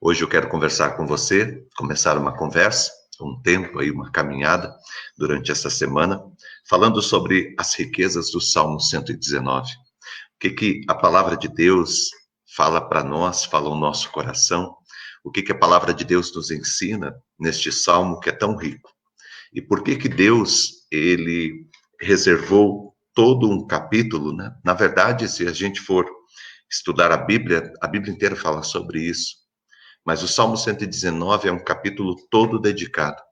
Hoje eu quero conversar com você, começar uma conversa, um tempo aí, uma caminhada durante essa semana, falando sobre as riquezas do Salmo 119. O que a palavra de Deus fala para nós, fala ao nosso coração, o que a palavra de Deus nos ensina neste salmo que é tão rico. E por que Deus, ele reservou todo um capítulo, né? Na verdade, se a gente for estudar a Bíblia inteira fala sobre isso. Mas o Salmo 119 é um capítulo todo dedicado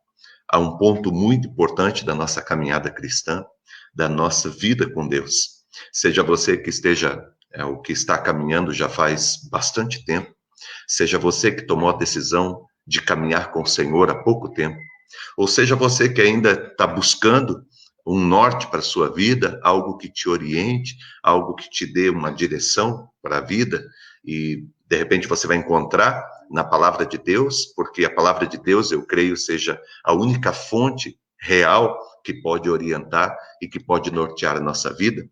a um ponto muito importante da nossa caminhada cristã, da nossa vida com Deus. Seja você que esteja, o que está caminhando já faz bastante tempo, seja você que tomou a decisão de caminhar com o Senhor há pouco tempo, ou seja você que ainda está buscando um norte para a sua vida, algo que te oriente, algo que te dê uma direção para a vida, e de repente você vai encontrar na palavra de Deus, porque a palavra de Deus, eu creio, seja a única fonte real que pode orientar e que pode nortear a nossa vida.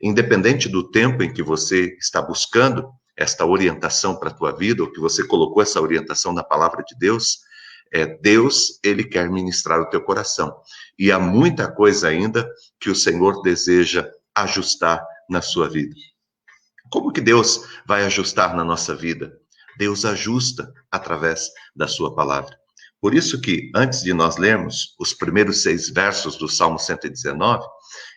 Independente do tempo em que você está buscando esta orientação para a tua vida, ou que você colocou essa orientação na palavra de Deus, Deus, ele quer ministrar o teu coração. E há muita coisa ainda que o Senhor deseja ajustar na sua vida. Como que Deus vai ajustar na nossa vida? Deus ajusta através da sua palavra. Por isso que, antes de nós lermos os primeiros 6 versos do Salmo 119,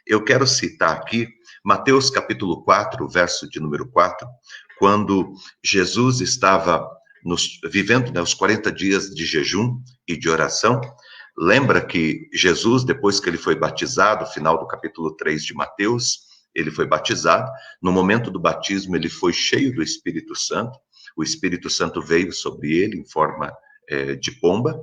eu quero citar aqui Mateus capítulo 4, verso de número 4, quando Jesus estava vivendo, né, os 40 dias de jejum e de oração. Lembra que Jesus, depois que ele foi batizado, final do capítulo 3 de Mateus, ele foi batizado. No momento do batismo, ele foi cheio do Espírito Santo. O Espírito Santo veio sobre ele em forma de pomba,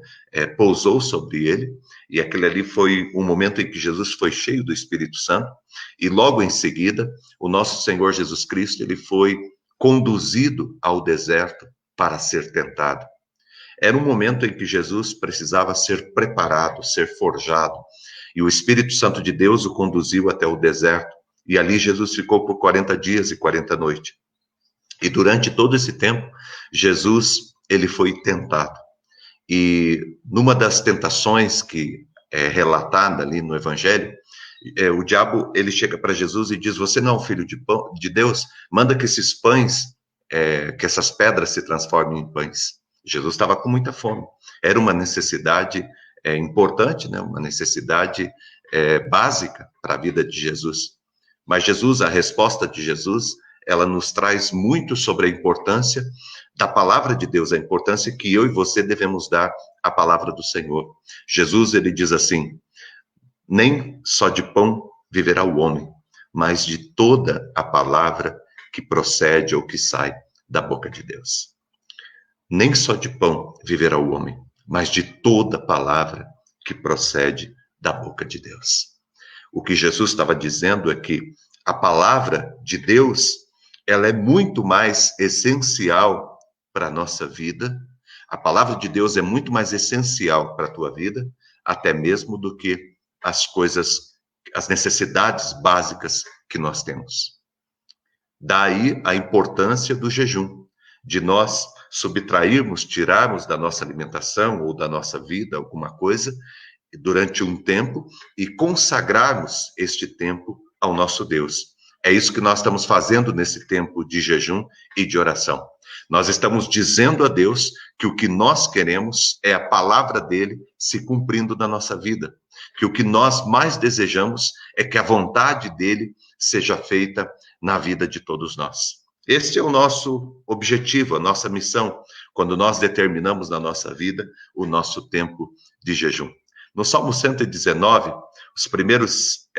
pousou sobre ele, e aquele ali foi um momento em que Jesus foi cheio do Espírito Santo, e logo em seguida, o nosso Senhor Jesus Cristo, ele foi conduzido ao deserto para ser tentado. Era um momento em que Jesus precisava ser preparado, ser forjado, e o Espírito Santo de Deus o conduziu até o deserto, e ali Jesus ficou por 40 dias e 40 noites. E durante todo esse tempo, Jesus, ele foi tentado. E numa das tentações que é relatada ali no Evangelho, o diabo, ele chega para Jesus e diz, você não é um filho de Deus? Manda que esses pães, que essas pedras se transformem em pães. Jesus estava com muita fome. Era uma necessidade importante, né? Uma necessidade básica para a vida de Jesus. Mas Jesus, a resposta de Jesus, ela nos traz muito sobre a importância da palavra de Deus, a importância que eu e você devemos dar à palavra do Senhor. Jesus, ele diz assim, nem só de pão viverá o homem, mas de toda a palavra que procede ou que sai da boca de Deus. Nem só de pão viverá o homem, mas de toda palavra que procede da boca de Deus. O que Jesus estava dizendo é que a palavra de Deus, ela é muito mais essencial para a nossa vida. A palavra de Deus é muito mais essencial para a tua vida, até mesmo do que as coisas, as necessidades básicas que nós temos. Daí a importância do jejum, de nós subtrairmos, tirarmos da nossa alimentação ou da nossa vida alguma coisa durante um tempo e consagrarmos este tempo ao nosso Deus. É isso que nós estamos fazendo nesse tempo de jejum e de oração. Nós estamos dizendo a Deus que o que nós queremos é a palavra dele se cumprindo na nossa vida. Que o que nós mais desejamos é que a vontade dele seja feita na vida de todos nós. Este é o nosso objetivo, a nossa missão, quando nós determinamos na nossa vida o nosso tempo de jejum. No Salmo 119, os primeiros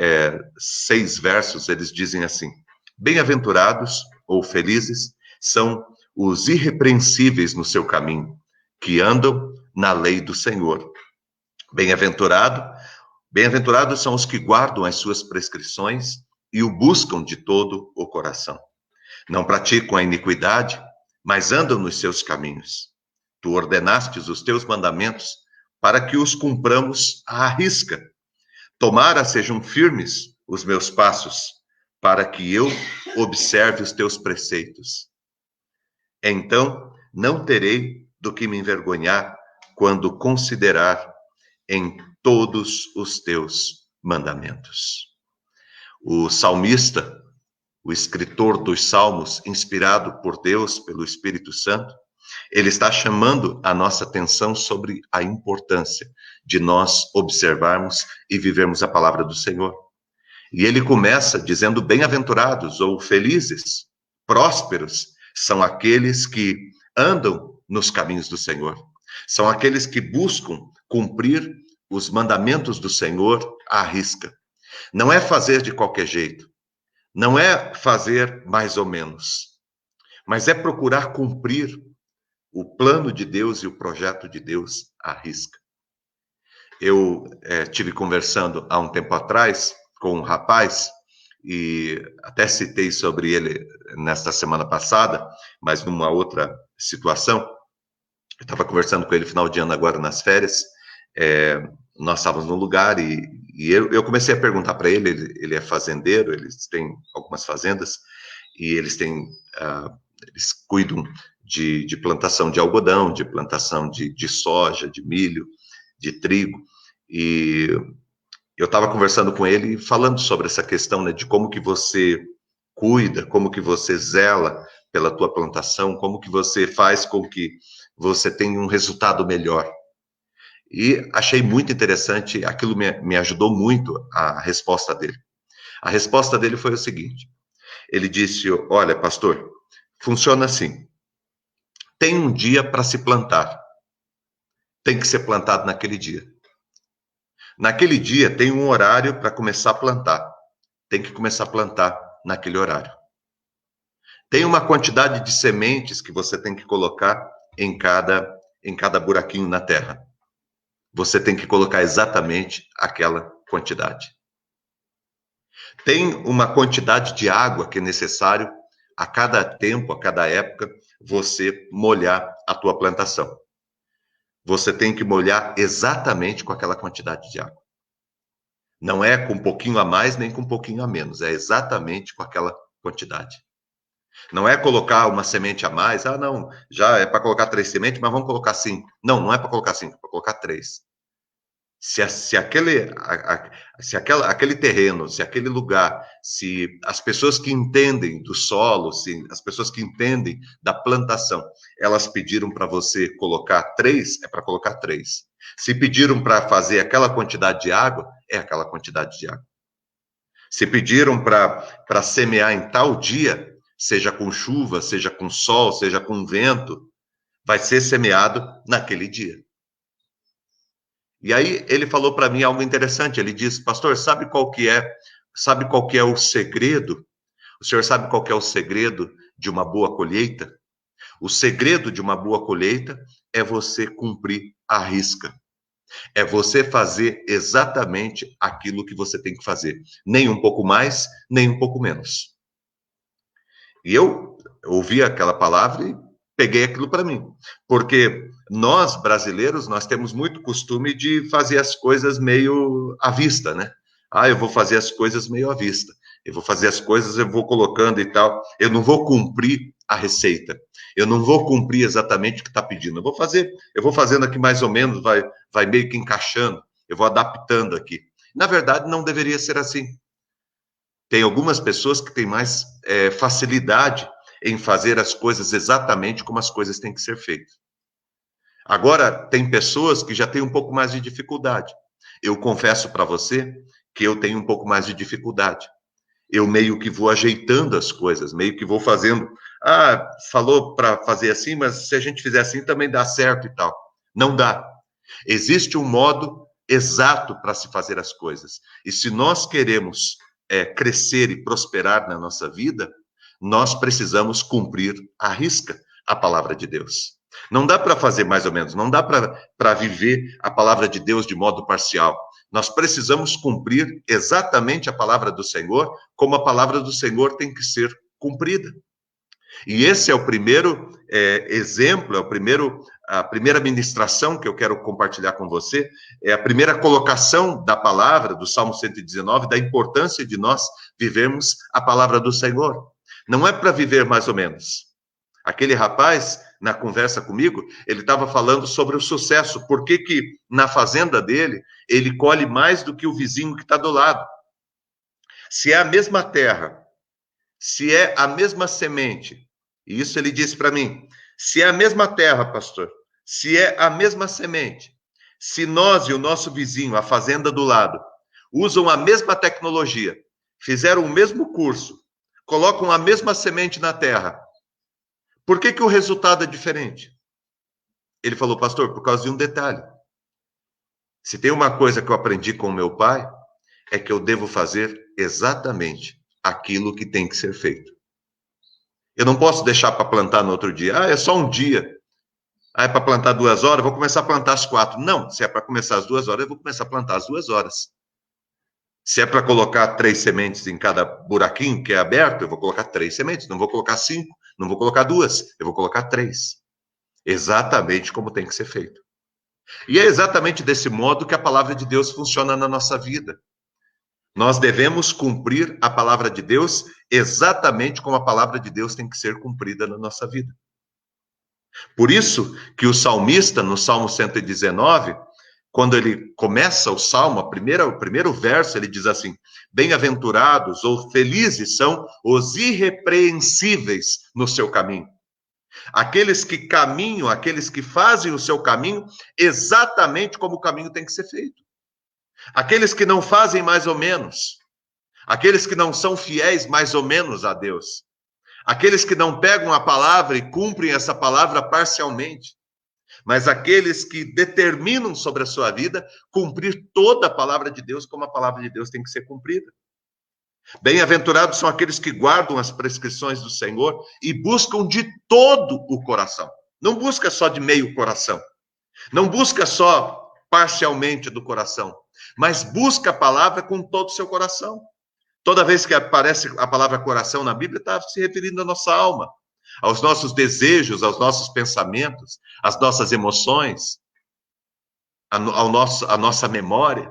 6 versos, eles dizem assim, bem-aventurados ou felizes são os irrepreensíveis no seu caminho, que andam na lei do Senhor. Bem-aventurados são os que guardam as suas prescrições e o buscam de todo o coração. Não praticam a iniquidade, mas andam nos seus caminhos. Tu ordenastes os teus mandamentos para que os cumpramos à risca. Tomara sejam firmes os meus passos, para que eu observe os teus preceitos. Então Não terei do que me envergonhar quando considerar em todos os teus mandamentos. O salmista, o escritor dos Salmos, inspirado por Deus, pelo Espírito Santo, ele está chamando a nossa atenção sobre a importância de nós observarmos e vivermos a palavra do Senhor. E ele começa dizendo: bem-aventurados ou felizes, prósperos, são aqueles que andam nos caminhos do Senhor. São aqueles que buscam cumprir os mandamentos do Senhor à risca. Não é fazer de qualquer jeito, não é fazer mais ou menos, mas é procurar cumprir o plano de Deus e o projeto de Deus à risca. Eu tive conversando há um tempo atrás com um rapaz, e até citei sobre ele nesta semana passada, mas numa outra situação. Eu estava conversando com ele no final de ano agora nas férias, nós estávamos num lugar e eu comecei a perguntar para ele, ele é fazendeiro, eles têm algumas fazendas, e eles cuidam de plantação de algodão, de plantação de soja, de milho, de trigo, e eu estava conversando com ele, falando sobre essa questão, né, de como que você cuida, como que você zela pela tua plantação, como que você faz com que você tenha um resultado melhor. E achei muito interessante, aquilo me ajudou muito, a resposta dele. A resposta dele foi o seguinte: ele disse: olha, pastor, funciona assim, tem um dia para se plantar, tem que ser plantado naquele dia. Naquele dia tem um horário para começar a plantar, tem que começar a plantar naquele horário. Tem uma quantidade de sementes que você tem que colocar em cada buraquinho na terra. Você tem que colocar exatamente aquela quantidade. Tem uma quantidade de água que é necessário a cada tempo, a cada época, você molhar a tua plantação. Você tem que molhar exatamente com aquela quantidade de água. Não é com um pouquinho a mais, nem com um pouquinho a menos. É exatamente com aquela quantidade. Não é colocar uma semente a mais. Ah, não, já é para colocar 3 sementes, mas vamos colocar 5. Não, não é para colocar 5, é para colocar 3. Se aquele terreno, se aquele lugar, se as pessoas que entendem do solo, se as pessoas que entendem da plantação, elas pediram para você colocar 3, é para colocar 3. Se pediram para fazer aquela quantidade de água, é aquela quantidade de água. Se pediram para semear em tal dia, seja com chuva, seja com sol, seja com vento, vai ser semeado naquele dia. E aí ele falou para mim algo interessante. Ele disse: pastor, sabe qual que é o segredo? O senhor sabe qual que é o segredo de uma boa colheita? O segredo de uma boa colheita é você cumprir a risca. É você fazer exatamente aquilo que você tem que fazer. Nem um pouco mais, nem um pouco menos. E eu ouvi aquela palavra e peguei aquilo para mim. Porque nós, brasileiros, nós temos muito costume de fazer as coisas meio à vista, né? Ah, eu vou fazer as coisas meio à vista. Eu vou fazer as coisas, eu vou colocando e tal. Eu não vou cumprir a receita. Eu não vou cumprir exatamente o que está pedindo. Eu vou fazendo aqui mais ou menos, vai meio que encaixando. Eu vou adaptando aqui. Na verdade, não deveria ser assim. Tem algumas pessoas que têm mais facilidade em fazer as coisas exatamente como as coisas têm que ser feitas. Agora, tem pessoas que já têm um pouco mais de dificuldade. Eu confesso para você que eu tenho um pouco mais de dificuldade. Eu meio que vou ajeitando as coisas, meio que vou fazendo. Ah, falou para fazer assim, mas se a gente fizer assim também dá certo e tal. Não dá. Existe um modo exato para se fazer as coisas. E se nós queremos crescer e prosperar na nossa vida, nós precisamos cumprir à risca a palavra de Deus. Não dá para fazer mais ou menos, não dá para viver a palavra de Deus de modo parcial. Nós precisamos cumprir exatamente a palavra do Senhor, como a palavra do Senhor tem que ser cumprida. E esse é o primeiro exemplo, a primeira ministração que eu quero compartilhar com você, é a primeira colocação da palavra, do Salmo 119, da importância de nós vivermos a palavra do Senhor. Não é para viver mais ou menos, Aquele rapaz, na conversa comigo, ele estava falando sobre o sucesso. Por que que na fazenda dele, ele colhe mais do que o vizinho que está do lado? Se é a mesma terra, se é a mesma semente, e isso ele disse para mim, se é a mesma terra, pastor, se é a mesma semente, se nós e o nosso vizinho, a fazenda do lado, usam a mesma tecnologia, fizeram o mesmo curso, colocam a mesma semente na terra, por que que o resultado é diferente? Ele falou, pastor, por causa de um detalhe. Se tem uma coisa que eu aprendi com meu pai, é que eu devo fazer exatamente aquilo que tem que ser feito. Eu não posso deixar para plantar no outro dia. Ah, é só um dia. Ah, é para plantar 2 horas, vou começar a plantar às 4. Não, se é para começar às 2 horas, eu vou começar a plantar às 2 horas. Se é para colocar 3 sementes em cada buraquinho que é aberto, eu vou colocar 3 sementes. Não vou colocar 5, não vou colocar 2, eu vou colocar 3. Exatamente como tem que ser feito. E é exatamente desse modo que a palavra de Deus funciona na nossa vida. Nós devemos cumprir a palavra de Deus exatamente como a palavra de Deus tem que ser cumprida na nossa vida. Por isso que o salmista, no Salmo 119, quando ele começa o Salmo, o primeiro verso, ele diz assim, bem-aventurados ou felizes são os irrepreensíveis no seu caminho. Aqueles que caminham, aqueles que fazem o seu caminho exatamente como o caminho tem que ser feito. Aqueles que não fazem mais ou menos. Aqueles que não são fiéis mais ou menos a Deus. Aqueles que não pegam a palavra e cumprem essa palavra parcialmente. Mas aqueles que determinam sobre a sua vida cumprir toda a palavra de Deus como a palavra de Deus tem que ser cumprida. Bem-aventurados são aqueles que guardam as prescrições do Senhor e buscam de todo o coração. Não busca só de meio coração. Não busca só parcialmente do coração, mas busca a palavra com todo o seu coração. Toda vez que aparece a palavra coração na Bíblia, está se referindo à nossa alma, aos nossos desejos, aos nossos pensamentos, às nossas emoções, à nossa memória.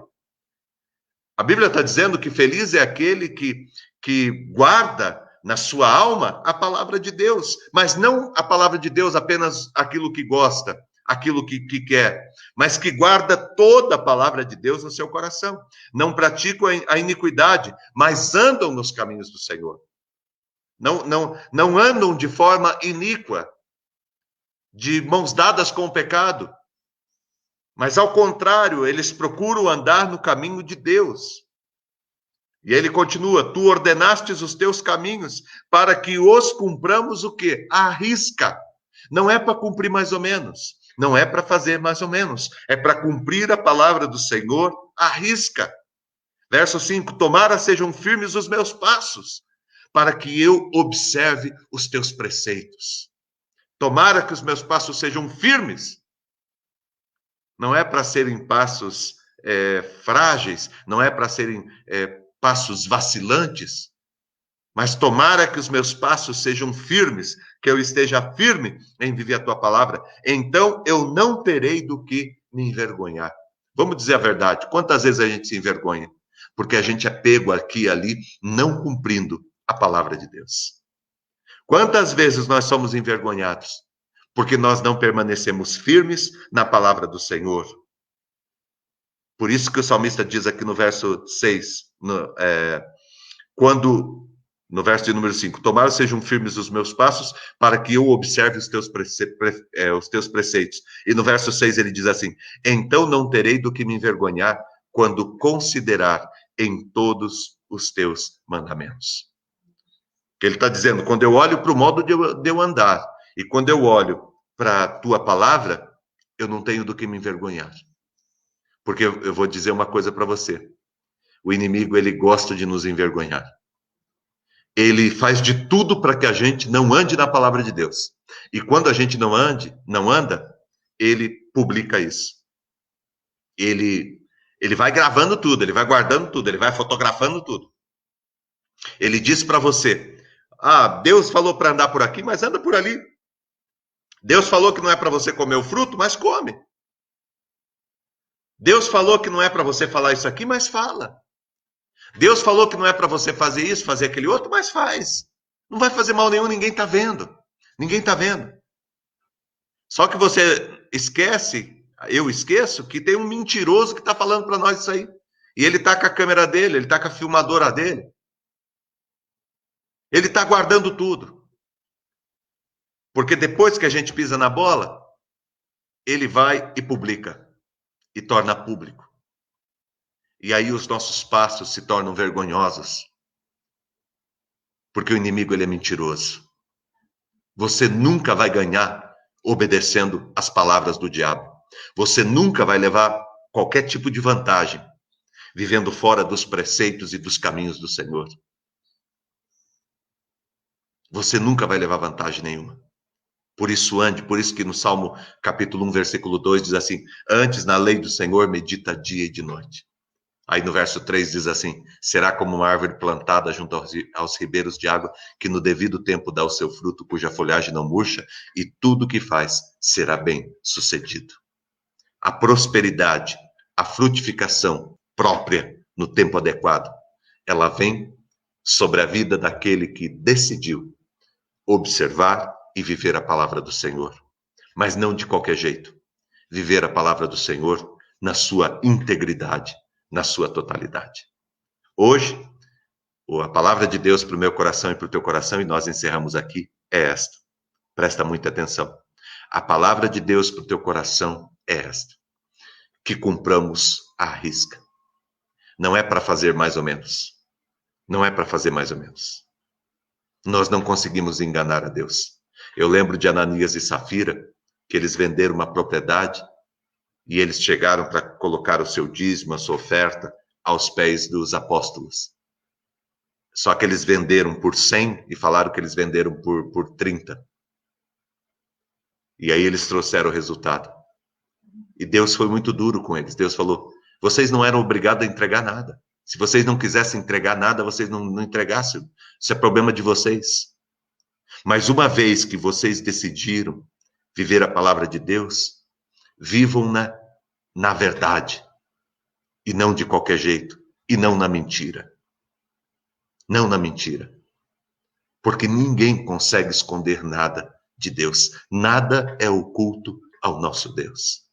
A Bíblia está dizendo que feliz é aquele que guarda na sua alma a palavra de Deus, mas não a palavra de Deus apenas aquilo que gosta, aquilo que quer, mas que guarda toda a palavra de Deus no seu coração. Não praticam a iniquidade, mas andam nos caminhos do Senhor. Não andam de forma iníqua, de mãos dadas com o pecado, mas ao contrário, eles procuram andar no caminho de Deus. E ele continua, tu ordenastes os teus caminhos para que os cumpramos o quê? À risca. Não é para cumprir mais ou menos, não é para fazer mais ou menos, é para cumprir a palavra do Senhor à risca. Verso 5, tomara sejam firmes os meus passos, para que eu observe os teus preceitos. Tomara que os meus passos sejam firmes. Não é para serem passos frágeis, não é para serem passos vacilantes, mas tomara que os meus passos sejam firmes, que eu esteja firme em viver a tua palavra, então eu não terei do que me envergonhar. Vamos dizer a verdade, quantas vezes a gente se envergonha? Porque a gente é pego aqui e ali, não cumprindo a palavra de Deus. Quantas vezes nós somos envergonhados? Porque nós não permanecemos firmes na palavra do Senhor. Por isso que o salmista diz aqui no verso 6, no verso de número 5, tomara sejam firmes os meus passos, para que eu observe os teus preceitos. E no verso 6 ele diz assim, então não terei do que me envergonhar, quando considerar em todos os teus mandamentos. Ele está dizendo, quando eu olho para o modo de eu andar, e quando eu olho para a tua palavra, eu não tenho do que me envergonhar. Porque eu vou dizer uma coisa para você. O inimigo, ele gosta de nos envergonhar. Ele faz de tudo para que a gente não ande na palavra de Deus. E quando a gente não anda, ele publica isso. Ele vai gravando tudo, ele vai guardando tudo, ele vai fotografando tudo. Ele diz para você, Deus falou para andar por aqui, mas anda por ali. Deus falou que não é para você comer o fruto, mas come. Deus falou que não é para você falar isso aqui, mas fala. Deus falou que não é para você fazer isso, fazer aquele outro, mas faz. Não vai fazer mal nenhum, ninguém está vendo. Ninguém está vendo. Só que você esquece, eu esqueço, que tem um mentiroso que está falando para nós isso aí. E ele está com a câmera dele, ele está com a filmadora dele. Ele está guardando tudo. Porque depois que a gente pisa na bola, ele vai e publica. E torna público. E aí os nossos passos se tornam vergonhosos. Porque o inimigo, ele é mentiroso. Você nunca vai ganhar obedecendo às palavras do diabo. Você nunca vai levar qualquer tipo de vantagem vivendo fora dos preceitos e dos caminhos do Senhor. Você nunca vai levar vantagem nenhuma. Por isso ande, por isso que no Salmo capítulo 1, versículo 2 diz assim: antes na lei do Senhor medita dia e de noite. Aí no verso 3 diz assim: será como uma árvore plantada junto aos ribeiros de água, que no devido tempo dá o seu fruto, cuja folhagem não murcha, e tudo que faz será bem sucedido. A prosperidade, a frutificação própria no tempo adequado, ela vem sobre a vida daquele que decidiu observar e viver a palavra do Senhor. Mas não de qualquer jeito. Viver a palavra do Senhor na sua integridade, na sua totalidade. Hoje, a palavra de Deus para o meu coração e para o teu coração, e nós encerramos aqui, é esta. Presta muita atenção. A palavra de Deus para o teu coração é esta. Que cumpramos à risca. Não é para fazer mais ou menos. Não é para fazer mais ou menos. Nós não conseguimos enganar a Deus. Eu lembro de Ananias e Safira, que eles venderam uma propriedade e eles chegaram para colocar o seu dízimo, a sua oferta, aos pés dos apóstolos. Só que eles venderam por 100 e falaram que eles venderam por 30. E aí eles trouxeram o resultado. E Deus foi muito duro com eles. Deus falou: vocês não eram obrigados a entregar nada. Se vocês não quisessem entregar nada, vocês não entregassem. Isso é problema de vocês. Mas uma vez que vocês decidiram viver a palavra de Deus, vivam-na na verdade. E não de qualquer jeito. E não na mentira. Não na mentira. Porque ninguém consegue esconder nada de Deus. Nada é oculto ao nosso Deus.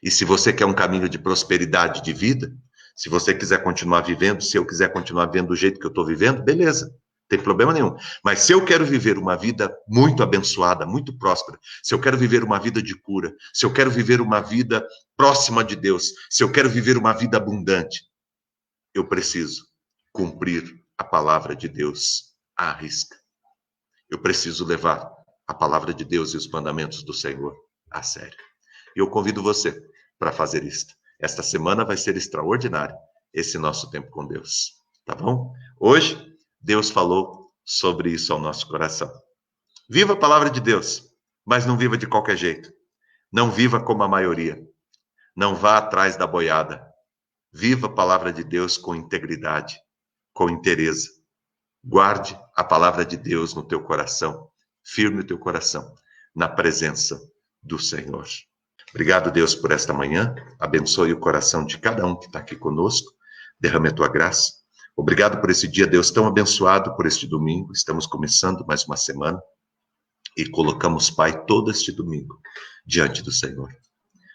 E se você quer um caminho de prosperidade de vida, se você quiser continuar vivendo, se eu quiser continuar vivendo do jeito que eu estou vivendo, beleza, não tem problema nenhum. Mas se eu quero viver uma vida muito abençoada, muito próspera, se eu quero viver uma vida de cura, se eu quero viver uma vida próxima de Deus, se eu quero viver uma vida abundante, eu preciso cumprir a palavra de Deus à risca. Eu preciso levar a palavra de Deus e os mandamentos do Senhor a sério. E eu convido você para fazer isto. Esta semana vai ser extraordinário, esse nosso tempo com Deus. Tá bom? Hoje, Deus falou sobre isso ao nosso coração. Viva a palavra de Deus, mas não viva de qualquer jeito. Não viva como a maioria. Não vá atrás da boiada. Viva a palavra de Deus com integridade, com inteireza. Guarde a palavra de Deus no teu coração. Firme o teu coração na presença do Senhor. Obrigado, Deus, por esta manhã. Abençoe o coração de cada um que está aqui conosco. Derrame a tua graça. Obrigado por esse dia, Deus, tão abençoado, por este domingo. Estamos começando mais uma semana e colocamos, Pai, todo este domingo diante do Senhor.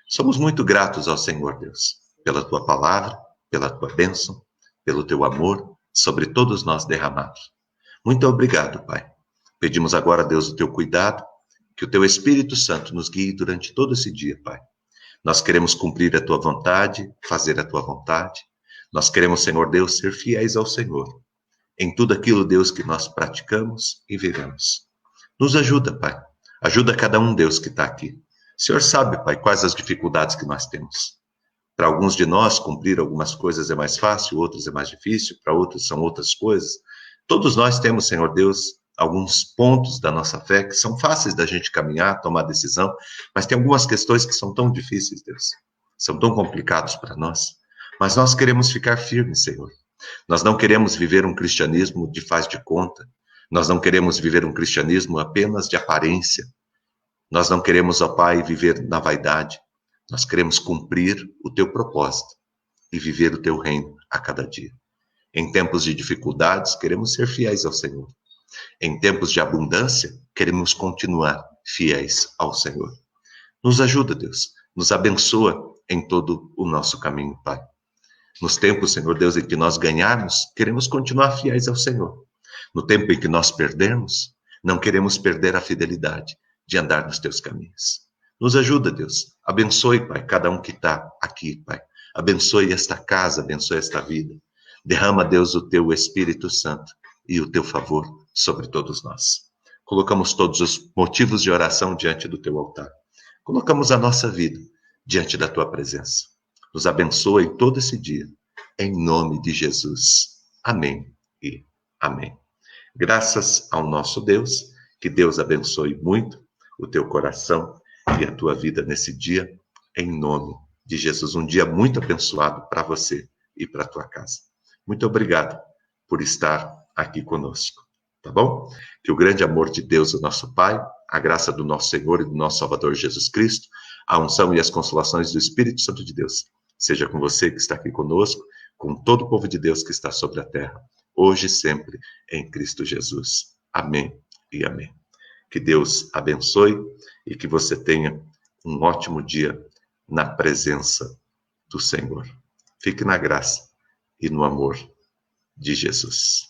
Somos muito gratos ao Senhor, Deus, pela tua palavra, pela tua bênção, pelo teu amor sobre todos nós derramados. Muito obrigado, Pai. Pedimos agora, Deus, o teu cuidado, que o teu Espírito Santo nos guie durante todo esse dia, Pai. Nós queremos cumprir a tua vontade, fazer a tua vontade. Nós queremos, Senhor Deus, ser fiéis ao Senhor em tudo aquilo, Deus, que nós praticamos e vivemos. Nos ajuda, Pai. Ajuda cada um, Deus, que está aqui. O Senhor sabe, Pai, quais as dificuldades que nós temos. Para alguns de nós, cumprir algumas coisas é mais fácil, outras é mais difícil, para outros são outras coisas. Todos nós temos, Senhor Deus, alguns pontos da nossa fé que são fáceis da gente caminhar, tomar decisão, mas tem algumas questões que são tão difíceis, Deus. São tão complicados para nós. Mas nós queremos ficar firmes, Senhor. Nós não queremos viver um cristianismo de faz de conta. Nós não queremos viver um cristianismo apenas de aparência. Nós não queremos, ó Pai, viver na vaidade. Nós queremos cumprir o teu propósito e viver o teu reino a cada dia. Em tempos de dificuldades, queremos ser fiéis ao Senhor. Em tempos de abundância, queremos continuar fiéis ao Senhor. Nos ajuda, Deus. Nos abençoa em todo o nosso caminho, Pai. Nos tempos, Senhor Deus, em que nós ganharmos, queremos continuar fiéis ao Senhor. No tempo em que nós perdermos, não queremos perder a fidelidade de andar nos teus caminhos. Nos ajuda, Deus. Abençoe, Pai, cada um que está aqui, Pai. Abençoe esta casa, abençoe esta vida. Derrama, Deus, o teu Espírito Santo e o teu favor sobre todos nós. Colocamos todos os motivos de oração diante do teu altar. Colocamos a nossa vida diante da tua presença. Nos abençoe todo esse dia, em nome de Jesus. Amém e amém. Graças ao nosso Deus, que Deus abençoe muito o teu coração e a tua vida nesse dia, em nome de Jesus. Um dia muito abençoado para você e para a tua casa. Muito obrigado por estar aqui conosco, tá bom? Que o grande amor de Deus, o nosso Pai, a graça do nosso Senhor e do nosso Salvador Jesus Cristo, a unção e as consolações do Espírito Santo de Deus, seja com você que está aqui conosco, com todo o povo de Deus que está sobre a terra, hoje e sempre, em Cristo Jesus. Amém e amém. Que Deus abençoe e que você tenha um ótimo dia na presença do Senhor. Fique na graça e no amor de Jesus.